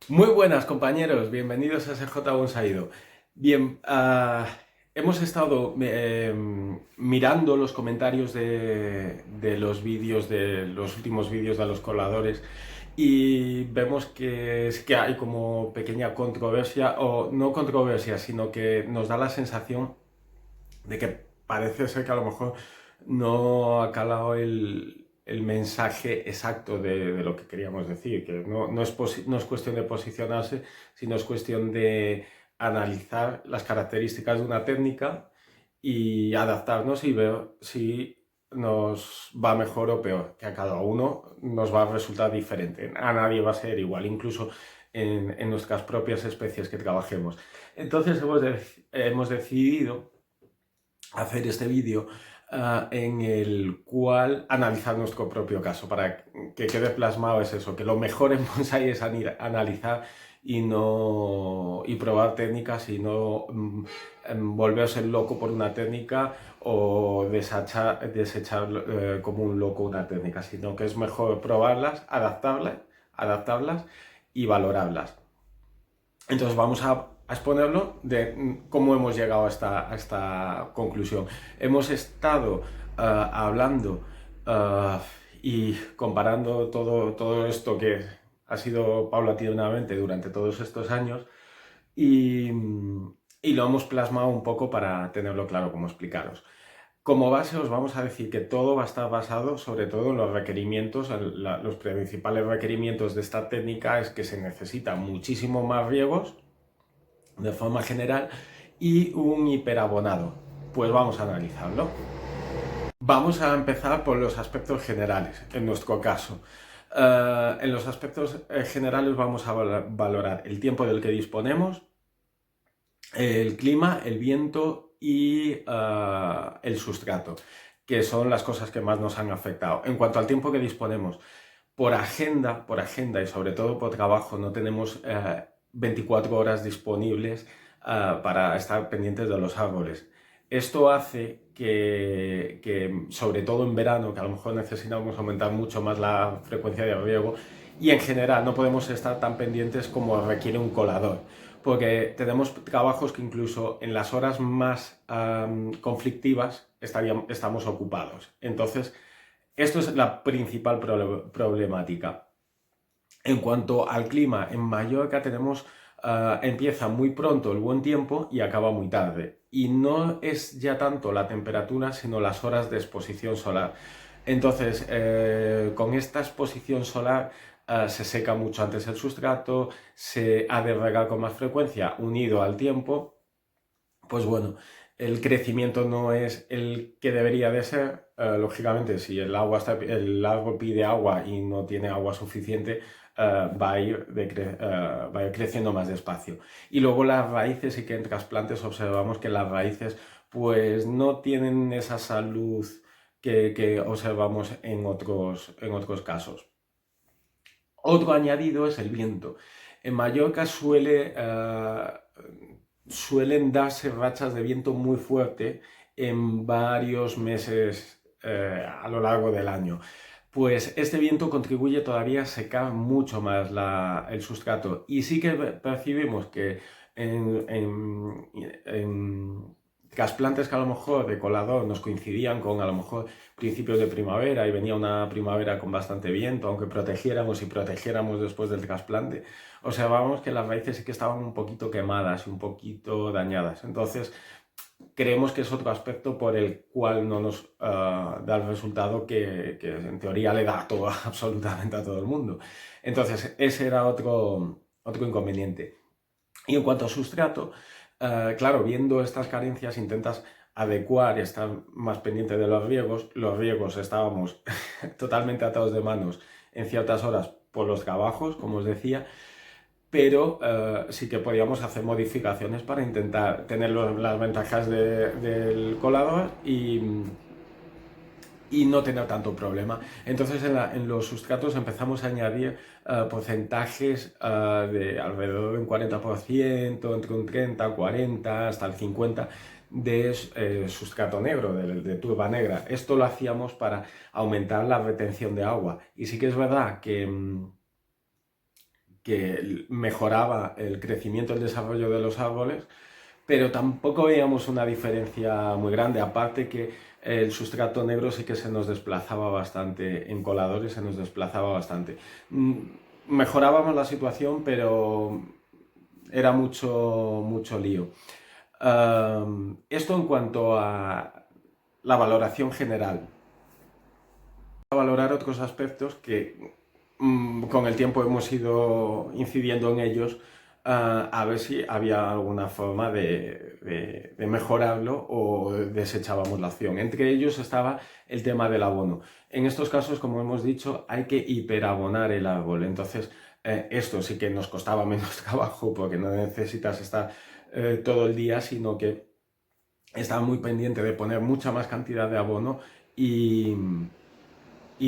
Muy buenas compañeros, bienvenidos a SJ Bonsaido. Bien, hemos estado mirando los comentarios de los vídeos, de los últimos vídeos de los coladores y vemos que es que hay como pequeña controversia, o no controversia, sino que nos da la sensación de que parece ser que a lo mejor no ha calado el mensaje exacto de lo que queríamos decir, que no es cuestión de posicionarse, sino es cuestión de analizar las características de una técnica y adaptarnos y ver si nos va mejor o peor, que a cada uno nos va a resultar diferente, a nadie va a ser igual, incluso en nuestras propias especies que trabajemos. Entonces hemos decidido hacer este vídeo en el cual analizar nuestro propio caso, para que quede plasmado es eso, que lo mejor en bonsai es analizar y probar técnicas y no volverse loco por una técnica o desechar como un loco una técnica, sino que es mejor probarlas, adaptarlas y valorarlas. Entonces vamos a exponerlo de cómo hemos llegado a esta conclusión. Hemos estado hablando y comparando todo esto que ha sido paulatinamente durante todos estos años y, y lo hemos plasmado un poco para tenerlo claro cómo explicaros. Como base os vamos a decir que todo va a estar basado sobre todo en los requerimientos, los principales requerimientos de esta técnica es que se necesitan muchísimo más riegos de forma general y un hiperabonado. Pues vamos a analizarlo. Vamos a empezar por los aspectos generales, en nuestro caso. En los aspectos generales vamos a valorar el tiempo del que disponemos, el clima, el viento y el sustrato, que son las cosas que más nos han afectado. En cuanto al tiempo que disponemos, por agenda y sobre todo por trabajo, no tenemos 24 horas disponibles para estar pendientes de los árboles. Esto hace que, sobre todo en verano, que a lo mejor necesitamos aumentar mucho más la frecuencia de riego, y en general no podemos estar tan pendientes como requiere un colador, porque tenemos trabajos que incluso en las horas más conflictivas estamos ocupados. Entonces, esto es la principal problemática. En cuanto al clima, en Mallorca empieza muy pronto el buen tiempo y acaba muy tarde. Y no es ya tanto la temperatura, sino las horas de exposición solar. Entonces, con esta exposición solar se seca mucho antes el sustrato, se ha de regar con más frecuencia, unido al tiempo, pues bueno, el crecimiento no es el que debería de ser. Lógicamente, si el árbol pide agua y no tiene agua suficiente, va a ir creciendo más despacio. Y luego las raíces, y que en trasplantes observamos que las raíces pues no tienen esa salud que observamos en otros casos. Otro añadido es el viento. En Mallorca suelen darse rachas de viento muy fuerte en varios meses a lo largo del año. Pues este viento contribuye todavía a secar mucho más el sustrato, y sí que percibimos que en trasplantes que a lo mejor de colador nos coincidían con a lo mejor principios de primavera y venía una primavera con bastante viento, aunque protegiéramos después del trasplante, observábamos que las raíces sí que estaban un poquito quemadas y un poquito dañadas. Entonces, creemos que es otro aspecto por el cual no nos da el resultado que en teoría le da todo, absolutamente a todo el mundo. Entonces, ese era otro inconveniente. Y en cuanto a sustrato, claro, viendo estas carencias intentas adecuar y estar más pendiente de los riegos. Los riegos estábamos totalmente atados de manos en ciertas horas por los trabajos, como os decía, pero sí que podíamos hacer modificaciones para intentar tener las ventajas del colador y no tener tanto problema. Entonces en los sustratos empezamos a añadir porcentajes de alrededor de un 40%, entre un 30, 40, hasta el 50% de sustrato negro, de turba negra. Esto lo hacíamos para aumentar la retención de agua. Y sí que es verdad que mejoraba el crecimiento y el desarrollo de los árboles, pero tampoco veíamos una diferencia muy grande, aparte que el sustrato negro sí que se nos desplazaba bastante, en coladores se nos desplazaba bastante. Mejorábamos la situación, pero era mucho lío. Esto en cuanto a la valoración general. A valorar otros aspectos que con el tiempo hemos ido incidiendo en ellos, a ver si había alguna forma de mejorarlo o desechábamos la opción. Entre ellos estaba el tema del abono. En estos casos, como hemos dicho, hay que hiperabonar el árbol. Entonces, esto sí que nos costaba menos trabajo porque no necesitas estar todo el día, sino que estaba muy pendiente de poner mucha más cantidad de abono y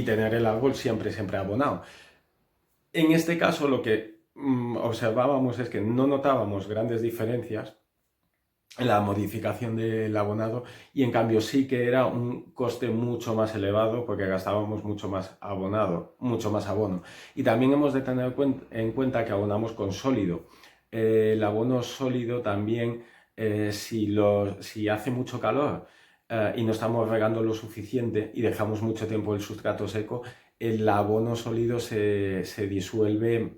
tener el árbol siempre abonado. En este caso lo que observábamos es que no notábamos grandes diferencias en la modificación del abonado y en cambio sí que era un coste mucho más elevado porque gastábamos mucho más abonado, mucho más abono. Y también hemos de tener en cuenta que abonamos con sólido. El abono sólido también, si hace mucho calor y no estamos regando lo suficiente y dejamos mucho tiempo el sustrato seco, el abono sólido se disuelve,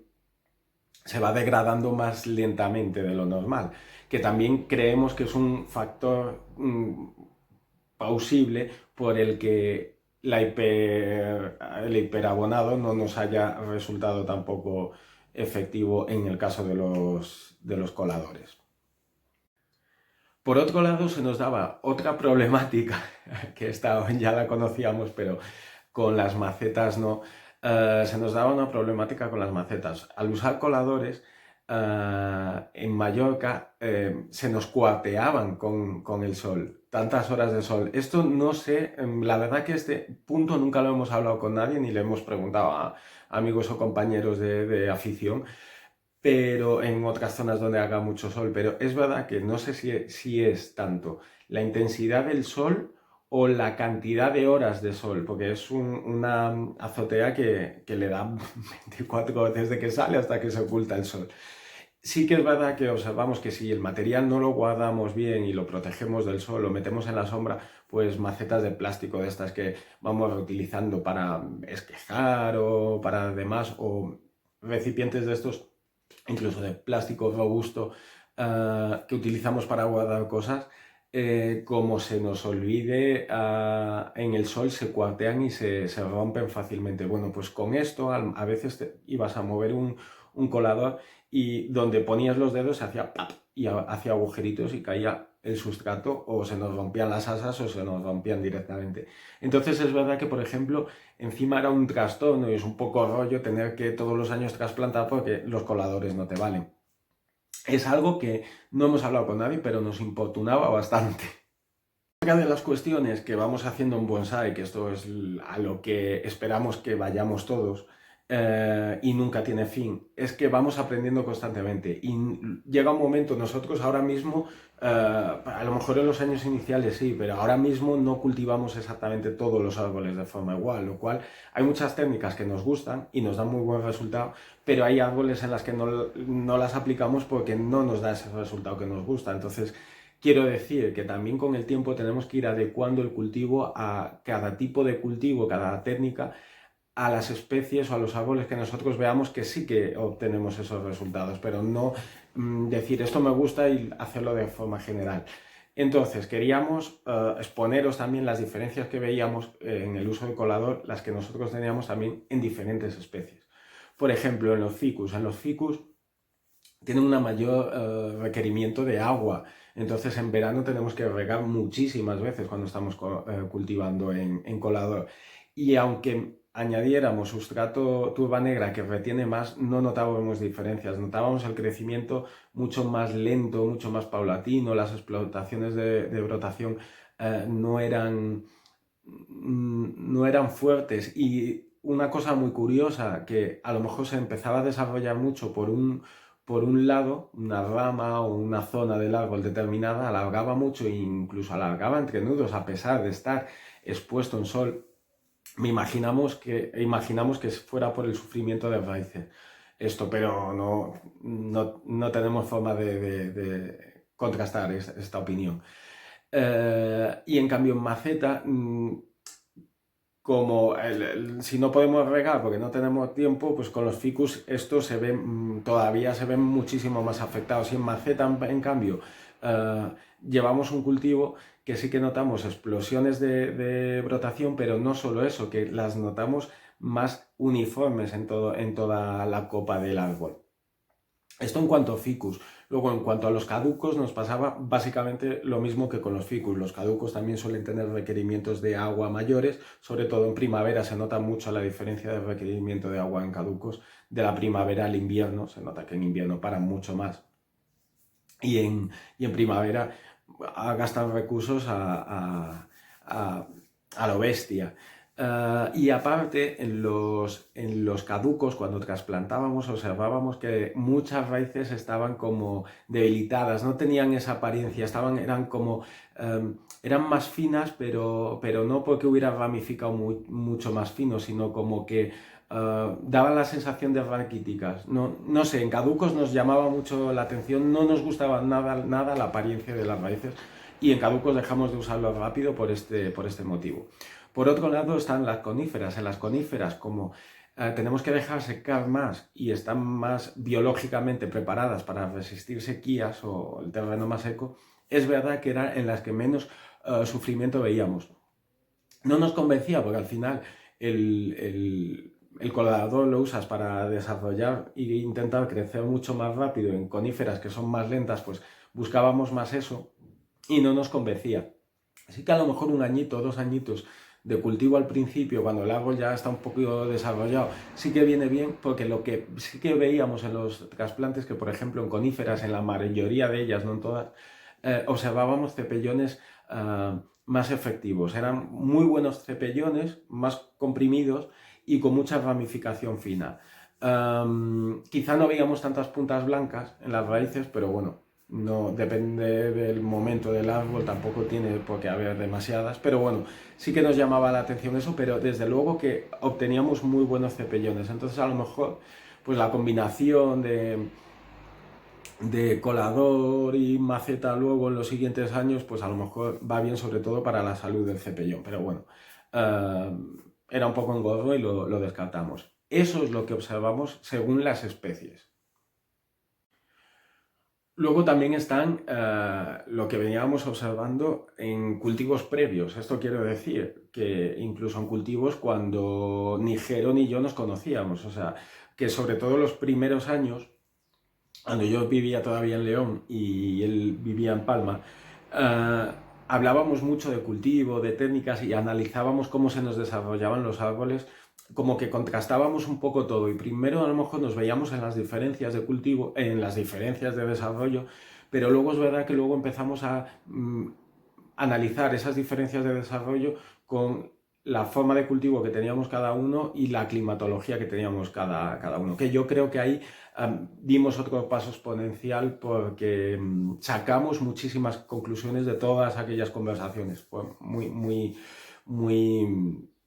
se va degradando más lentamente de lo normal, que también creemos que es un factor plausible por el que el hiperabonado no nos haya resultado tampoco efectivo en el caso de los coladores. Por otro lado, se nos daba otra problemática, que esta ya la conocíamos, pero con las macetas no. Se nos daba una problemática con las macetas. Al usar coladores, en Mallorca se nos cuarteaban con el sol, tantas horas de sol. Esto no sé, la verdad que este punto nunca lo hemos hablado con nadie ni le hemos preguntado a amigos o compañeros de afición, pero en otras zonas donde haga mucho sol. Pero es verdad que no sé si es tanto la intensidad del sol o la cantidad de horas de sol, porque es una azotea que le da 24 horas desde que sale hasta que se oculta el sol. Sí que es verdad que observamos que si el material no lo guardamos bien y lo protegemos del sol, lo metemos en la sombra, pues macetas de plástico de estas que vamos reutilizando para esquejar o para demás, o recipientes de estos, incluso de plástico robusto, que utilizamos para guardar cosas, como se nos olvide, en el sol se cuartean y se rompen fácilmente. Bueno, pues con esto a veces ibas a mover un colador y donde ponías los dedos se hacía ¡pap! Y hacía agujeritos y caía el sustrato, o se nos rompían las asas o se nos rompían directamente. Entonces es verdad que, por ejemplo, encima era un trastorno y es un poco rollo tener que todos los años trasplantar porque los coladores no te valen. Es algo que no hemos hablado con nadie, pero nos importunaba bastante. Otra de las cuestiones que vamos haciendo en bonsai, que esto es a lo que esperamos que vayamos todos, y nunca tiene fin, es que vamos aprendiendo constantemente y llega un momento, nosotros ahora mismo, a lo mejor en los años iniciales sí, pero ahora mismo no cultivamos exactamente todos los árboles de forma igual, lo cual hay muchas técnicas que nos gustan y nos dan muy buen resultado, pero hay árboles en las que no las aplicamos porque no nos da ese resultado que nos gusta. Entonces quiero decir que también con el tiempo tenemos que ir adecuando el cultivo a cada tipo de cultivo, cada técnica, a las especies o a los árboles que nosotros veamos que sí que obtenemos esos resultados, pero no decir esto me gusta y hacerlo de forma general. Entonces queríamos exponeros también las diferencias que veíamos en el uso del colador, las que nosotros teníamos también en diferentes especies. Por ejemplo, en los ficus tienen un mayor requerimiento de agua, entonces en verano tenemos que regar muchísimas veces cuando estamos cultivando en colador. Y aunque añadiéramos sustrato turba negra que retiene más, no notábamos diferencias, notábamos el crecimiento mucho más lento, mucho más paulatino, las explotaciones de brotación no eran fuertes. Y una cosa muy curiosa, que a lo mejor se empezaba a desarrollar mucho por un lado, una rama o una zona del árbol determinada, alargaba mucho e incluso alargaba entre nudos a pesar de estar expuesto en sol. Imaginamos que fuera por el sufrimiento de raíces. esto, pero no tenemos forma de contrastar esta opinión. Y en cambio en maceta, como si no podemos regar porque no tenemos tiempo, pues con los ficus estos todavía se ven muchísimo más afectados. Y en maceta, en cambio, llevamos un cultivo que sí que notamos explosiones de brotación, pero no solo eso, que las notamos más uniformes en toda la copa del árbol. Esto en cuanto a ficus. Luego, en cuanto a los caducos, nos pasaba básicamente lo mismo que con los ficus. Los caducos también suelen tener requerimientos de agua mayores, sobre todo en primavera se nota mucho la diferencia de requerimiento de agua en caducos de la primavera al invierno. Se nota que en invierno paran mucho más y en primavera gastan recursos a lo bestia. Y aparte, en los caducos, cuando trasplantábamos, observábamos que muchas raíces estaban como debilitadas, no tenían esa apariencia, eran más finas, pero no porque hubiera ramificado mucho más fino, sino como que daban la sensación de raquíticas. No sé, en caducos nos llamaba mucho la atención, no nos gustaba nada la apariencia de las raíces, y en caducos dejamos de usarlo rápido por este motivo. Por otro lado están las coníferas. En las coníferas, como tenemos que dejar secar más y están más biológicamente preparadas para resistir sequías o el terreno más seco, es verdad que eran en las que menos sufrimiento veíamos. No nos convencía porque al final el colador lo usas para desarrollar e intentar crecer mucho más rápido. En coníferas que son más lentas, pues buscábamos más eso y no nos convencía. Así que a lo mejor 1 añito, 2 añitos de cultivo al principio, cuando el árbol ya está un poco desarrollado, sí que viene bien, porque lo que sí que veíamos en los trasplantes, que por ejemplo en coníferas, en la mayoría de ellas, no en todas, observábamos cepellones más efectivos. Eran muy buenos cepellones, más comprimidos y con mucha ramificación fina. Quizá no veíamos tantas puntas blancas en las raíces, pero bueno, no depende del momento del árbol, tampoco tiene por qué haber demasiadas, pero bueno, sí que nos llamaba la atención eso, pero desde luego que obteníamos muy buenos cepellones. Entonces a lo mejor pues la combinación de colador y maceta luego en los siguientes años, pues a lo mejor va bien, sobre todo para la salud del cepellón, pero bueno, era un poco engorro y lo descartamos. Eso es lo que observamos según las especies. Luego también están lo que veníamos observando en cultivos previos. Esto quiero decir que incluso en cultivos cuando ni Jero ni yo nos conocíamos. O sea, que sobre todo los primeros años, cuando yo vivía todavía en León y él vivía en Palma, hablábamos mucho de cultivo, de técnicas y analizábamos cómo se nos desarrollaban los árboles, como que contrastábamos un poco todo, y primero a lo mejor nos veíamos en las diferencias de cultivo, en las diferencias de desarrollo, pero luego es verdad que luego empezamos a analizar esas diferencias de desarrollo con la forma de cultivo que teníamos cada uno y la climatología que teníamos cada uno, que yo creo que ahí dimos otro paso exponencial, porque sacamos muchísimas conclusiones de todas aquellas conversaciones. Fue muy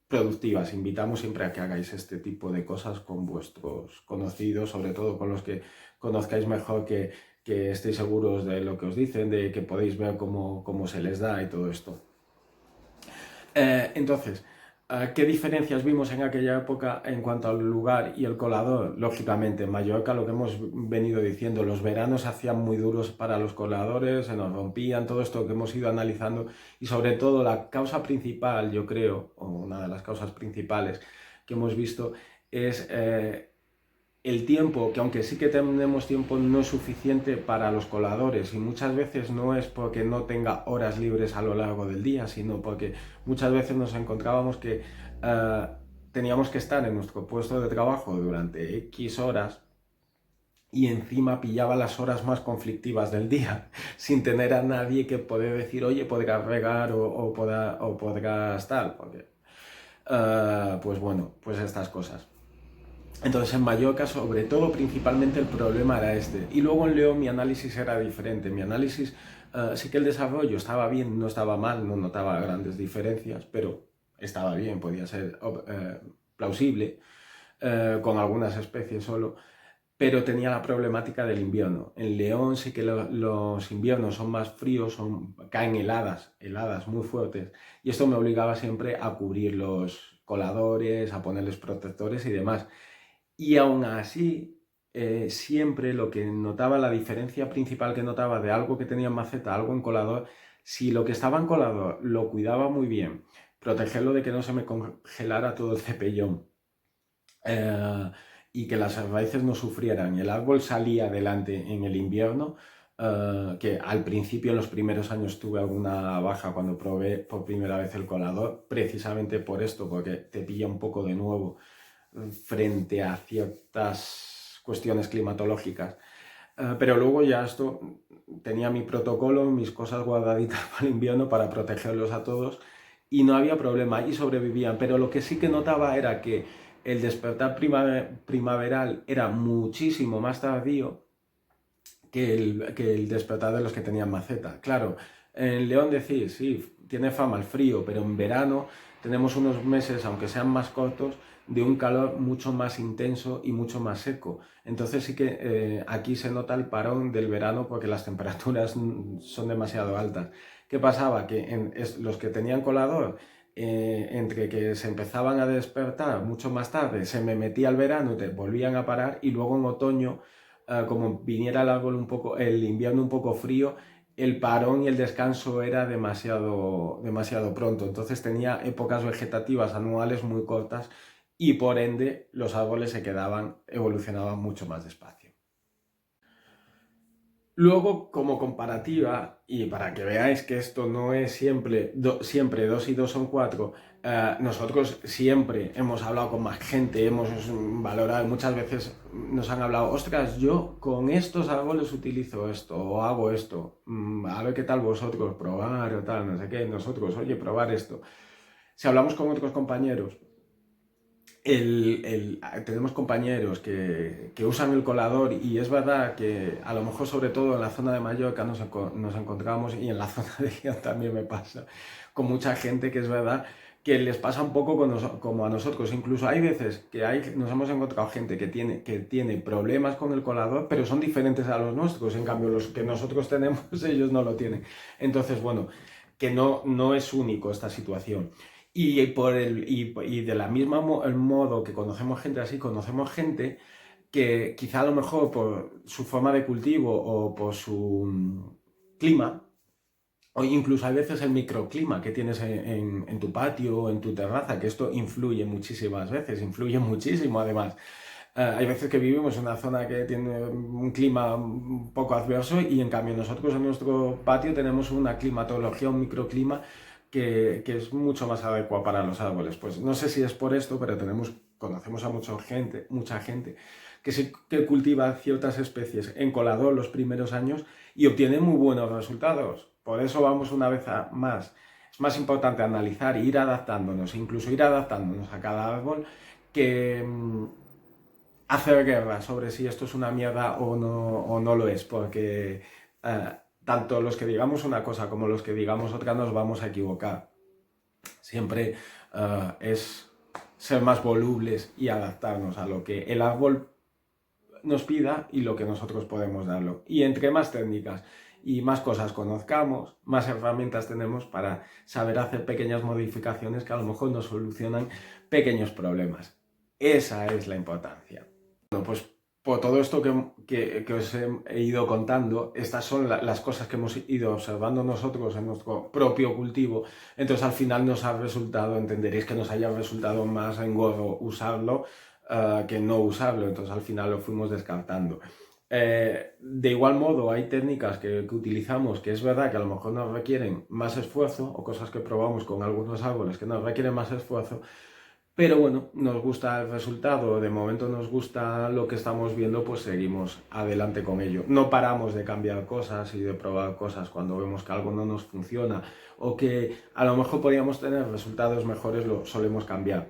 productivas. Invitamos siempre a que hagáis este tipo de cosas con vuestros conocidos, sobre todo con los que conozcáis mejor, que estéis seguros de lo que os dicen, de que podéis ver cómo se les da y todo esto. Entonces, ¿qué diferencias vimos en aquella época en cuanto al lugar y el colador? Lógicamente, en Mallorca, lo que hemos venido diciendo, los veranos se hacían muy duros para los coladores, se nos rompían, todo esto que hemos ido analizando, y sobre todo la causa principal, yo creo, o una de las causas principales que hemos visto, es el tiempo, que aunque sí que tenemos tiempo, no es suficiente para los coladores, y muchas veces no es porque no tenga horas libres a lo largo del día, sino porque muchas veces nos encontrábamos que teníamos que estar en nuestro puesto de trabajo durante X horas y encima pillaba las horas más conflictivas del día, sin tener a nadie que poder decir, oye, podrás regar o podrás tal, porque, pues bueno, pues estas cosas. Entonces en Mallorca, sobre todo, principalmente el problema era este. Y luego en León mi análisis era diferente. Mi análisis, sí que el desarrollo estaba bien, no estaba mal, no notaba grandes diferencias, pero estaba bien, podía ser plausible, con algunas especies solo. pero tenía la problemática del invierno. En León sí que los inviernos son más fríos, caen heladas muy fuertes, y esto me obligaba siempre a cubrir los coladores, a ponerles protectores y demás. Y aún así, siempre lo que notaba, la diferencia principal que notaba de algo que tenía en maceta a algo en colador, si lo que estaba en colador lo cuidaba muy bien, protegerlo de que no se me congelara todo el cepellón, eh, y que las raíces no sufrieran y el árbol salía adelante en el invierno, que al principio, en los primeros años, tuve alguna baja cuando probé por primera vez el colador, precisamente por esto, porque te pilla un poco de nuevo frente a ciertas cuestiones climatológicas. Pero luego ya esto, tenía mi protocolo, mis cosas guardaditas para el invierno para protegerlos a todos y no había problema y sobrevivían. Pero lo que sí que notaba era que el despertar primaveral era muchísimo más tardío que el despertar de los que tenían maceta. Claro, en León decís, sí, tiene fama el frío, pero en verano tenemos unos meses, aunque sean más cortos, de un calor mucho más intenso y mucho más seco. Entonces sí que aquí se nota el parón del verano porque las temperaturas son demasiado altas. ¿Qué pasaba? Que los que tenían colador, entre que se empezaban a despertar mucho más tarde, se me metía el verano y te volvían a parar, y luego en otoño, como viniera el árbol un poco, el invierno un poco frío, el parón y el descanso era demasiado pronto. Entonces tenía épocas vegetativas anuales muy cortas y por ende los árboles evolucionaban mucho más despacio. Luego, como comparativa, y para que veáis que esto no es siempre 2 y 2 son 4, nosotros siempre hemos hablado con más gente, hemos valorado, muchas veces nos han hablado, ostras, yo con estos árboles utilizo esto, o hago esto, a ver qué tal vosotros, probar o tal, no sé qué, nosotros, oye, probar esto. Si hablamos con otros compañeros, tenemos compañeros que usan el colador, y es verdad que a lo mejor, sobre todo en la zona de Mallorca, nos encontramos, y en la zona de Guía también me pasa, con mucha gente que es verdad que les pasa un poco como a nosotros. Incluso hay veces que nos hemos encontrado gente que tiene problemas con el colador, pero son diferentes a los nuestros. En cambio, los que nosotros tenemos, ellos no lo tienen. Entonces, bueno, que no es único esta situación. Y de la misma el modo que conocemos gente así, conocemos gente que quizá a lo mejor por su forma de cultivo o por su clima, o incluso hay veces el microclima que tienes en tu patio o en tu terraza, que esto influye muchísimas veces, influye muchísimo además. Hay veces que vivimos en una zona que tiene un clima un poco adverso, y en cambio nosotros en nuestro patio tenemos una climatología, un microclima que es mucho más adecuado para los árboles. Pues no sé si es por esto, pero conocemos a mucha gente que sí que cultiva ciertas especies en colador los primeros años y obtiene muy buenos resultados. Por eso vamos una vez más. Es más importante analizar e ir adaptándonos, incluso ir adaptándonos a cada árbol, que hacer guerra sobre si esto es una mierda o no lo es, porque tanto los que digamos una cosa como los que digamos otra nos vamos a equivocar. Siempre es ser más volubles y adaptarnos a lo que el árbol nos pida y lo que nosotros podemos darlo. Y entre más técnicas y más cosas conozcamos, más herramientas tenemos para saber hacer pequeñas modificaciones que a lo mejor nos solucionan pequeños problemas. Esa es la importancia. Bueno, pues por todo esto que os he ido contando, estas son las cosas que hemos ido observando nosotros en nuestro propio cultivo. Entonces al final nos ha resultado, entenderéis que nos haya resultado más engorro usarlo que no usarlo. Entonces al final lo fuimos descartando. De igual modo, hay técnicas que utilizamos que es verdad que a lo mejor nos requieren más esfuerzo, o cosas que probamos con algunos árboles que nos requieren más esfuerzo, pero bueno, nos gusta el resultado, de momento nos gusta lo que estamos viendo, pues seguimos adelante con ello. No paramos de cambiar cosas y de probar cosas cuando vemos que algo no nos funciona o que a lo mejor podríamos tener resultados mejores, lo solemos cambiar.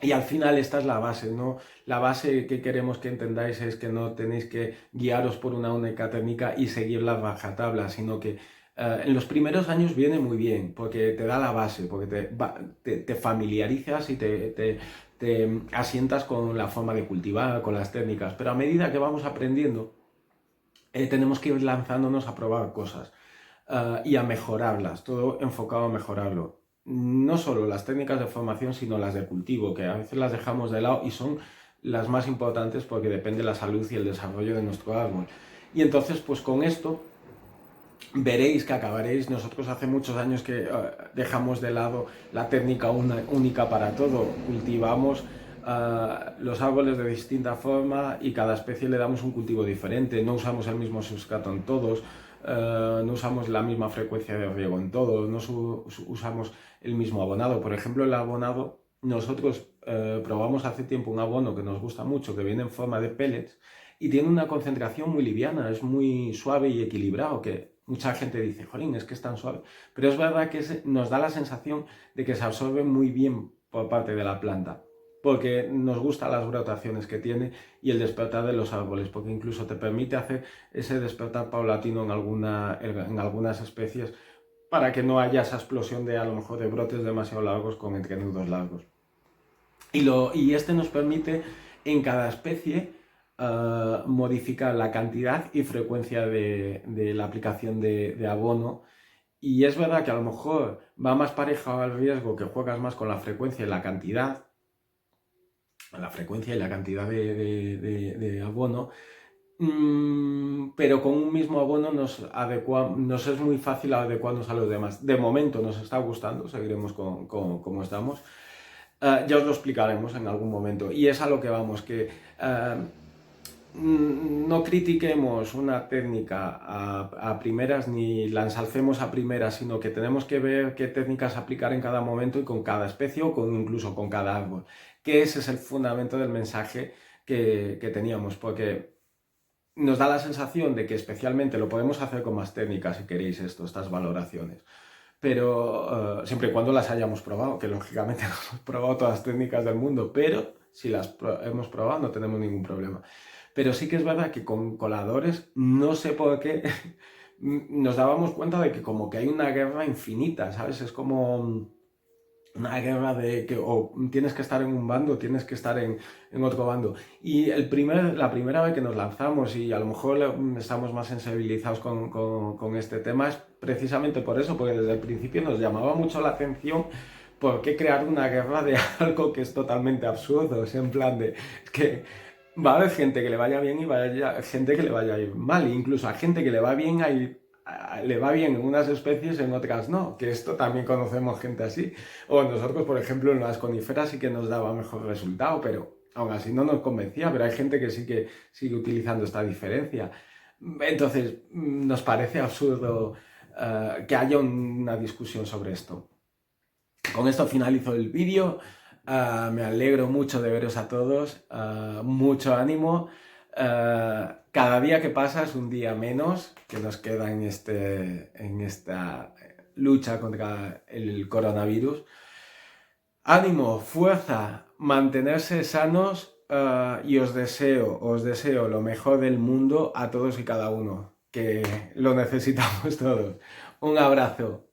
Y al final esta es la base, ¿no? La base que queremos que entendáis es que no tenéis que guiaros por una única técnica y seguir la rajatabla, sino que en los primeros años viene muy bien, porque te da la base, porque te familiarizas y te te asientas con la forma de cultivar, con las técnicas, pero a medida que vamos aprendiendo, tenemos que ir lanzándonos a probar cosas y a mejorarlas, todo enfocado a mejorarlo. No solo las técnicas de formación, sino las de cultivo, que a veces las dejamos de lado y son las más importantes porque depende la salud y el desarrollo de nuestro árbol. Y entonces, pues con esto veréis que acabaréis. Nosotros hace muchos años que dejamos de lado la técnica única para todo. Cultivamos los árboles de distinta forma y cada especie le damos un cultivo diferente. No usamos el mismo sustrato en todos, no usamos la misma frecuencia de riego en todos, no usamos el mismo abonado. Por ejemplo, el abonado, nosotros probamos hace tiempo un abono que nos gusta mucho, que viene en forma de pellets y tiene una concentración muy liviana, es muy suave y equilibrado, que mucha gente dice, jolín, es que es tan suave. Pero es verdad que nos da la sensación de que se absorbe muy bien por parte de la planta, porque nos gustan las brotaciones que tiene y el despertar de los árboles, porque incluso te permite hacer ese despertar paulatino en algunas especies para que no haya esa explosión de a lo mejor de brotes demasiado largos con entrenudos largos. Y este nos permite en cada especie modificar la cantidad y frecuencia de la aplicación de abono. Y es verdad que a lo mejor va más pareja al riesgo, que juegas más con la frecuencia y la cantidad, de abono, pero con un mismo abono nos es muy fácil adecuarnos a los demás. De momento nos está gustando, seguiremos como estamos. Ya os lo explicaremos en algún momento. Y es a lo que vamos, que no critiquemos una técnica a primeras ni la ensalcemos a primeras, sino que tenemos que ver qué técnicas aplicar en cada momento y con cada especie o incluso con cada árbol. Que ese es el fundamento del mensaje que teníamos, porque nos da la sensación de que especialmente lo podemos hacer con más técnicas si queréis estas valoraciones. Pero siempre y cuando las hayamos probado, que lógicamente no hemos probado todas las técnicas del mundo, pero si las hemos probado no tenemos ningún problema. Pero sí que es verdad que con coladores, no sé por qué, nos dábamos cuenta de que como que hay una guerra infinita, ¿sabes? Es como una guerra de que o tienes que estar en un bando o tienes que estar en otro bando. Y la primera vez que nos lanzamos y a lo mejor estamos más sensibilizados con este tema es precisamente por eso, porque desde el principio nos llamaba mucho la atención por qué crear una guerra de algo que es totalmente absurdo. Es en plan de, es que va a haber gente que le vaya bien y va a haber gente que le vaya a ir mal. E incluso a gente que le va bien le va bien en unas especies, en otras no, que esto también conocemos gente así. O nosotros, por ejemplo, en las coníferas sí que nos daba mejor resultado, pero aún así no nos convencía, pero hay gente que sí que sigue utilizando esta diferencia. Entonces, nos parece absurdo que haya una discusión sobre esto. Con esto finalizo el vídeo. Me alegro mucho de veros a todos, mucho ánimo. Cada día que pasa es un día menos que nos queda en esta lucha contra el coronavirus. Ánimo, fuerza, mantenerse sanos y os deseo lo mejor del mundo a todos y cada uno, que lo necesitamos todos. Un abrazo.